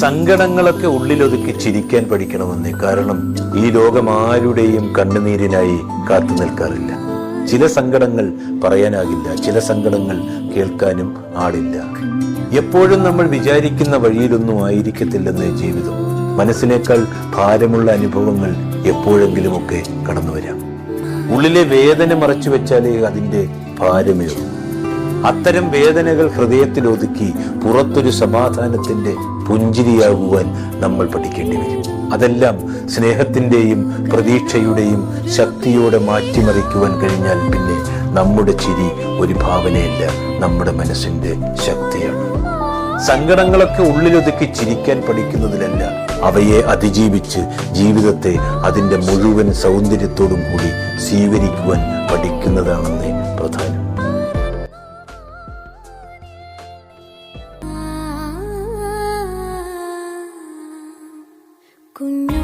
സങ്കടങ്ങളൊക്കെ ഉള്ളിലൊതുക്കി ചിരിക്കാൻ പഠിക്കണമെന്നേ. കാരണം ഈ ലോകം ആരുടെയും കണ്ണുനീരിനായി കാത്തു നിൽക്കാറില്ല. ചില സങ്കടങ്ങൾ പറയാനാകില്ല, ചില സങ്കടങ്ങൾ കേൾക്കാനും ആളില്ല. എപ്പോഴും നമ്മൾ വിചാരിക്കുന്ന വഴിയിലൊന്നും ആയിരിക്കത്തില്ലെന്നേ ജീവിതം. മനസ്സിനേക്കാൾ ഭാരമുള്ള അനുഭവങ്ങൾ എപ്പോഴെങ്കിലുമൊക്കെ കടന്നു വരാം. ഉള്ളിലെ വേദന മറച്ചു വെച്ചാലേ അതിന്റെ ഭാരമേ ഉള്ളൂ. അത്തരം വേദനകൾ ഹൃദയത്തിൽ ഒതുക്കി പുറത്തൊരു സമാധാനത്തിന്റെ പുഞ്ചിരിയാകുവാൻ നമ്മൾ പഠിക്കേണ്ടി വരും. അതെല്ലാം സ്നേഹത്തിന്റെയും പ്രതീക്ഷയുടെയും ശക്തിയോടെ മാറ്റിമറിക്കുവാൻ കഴിഞ്ഞാൽ പിന്നെ നമ്മുടെ ചിരി ഒരു ഭാവനയല്ല, നമ്മുടെ മനസ്സിന്റെ ശക്തിയാണ്. സങ്കടങ്ങളൊക്കെ ഉള്ളിലൊതുക്കി ചിരിക്കാൻ പഠിക്കുന്നതിലല്ല, അവയെ അതിജീവിച്ച് ജീവിതത്തെ അതിന്റെ മുഴുവൻ സൗന്ദര്യത്തോടും കൂടി സ്വീകരിക്കുവാൻ പഠിക്കുന്നതാണെന്നേ പ്രധാനം. കുഞ്ഞു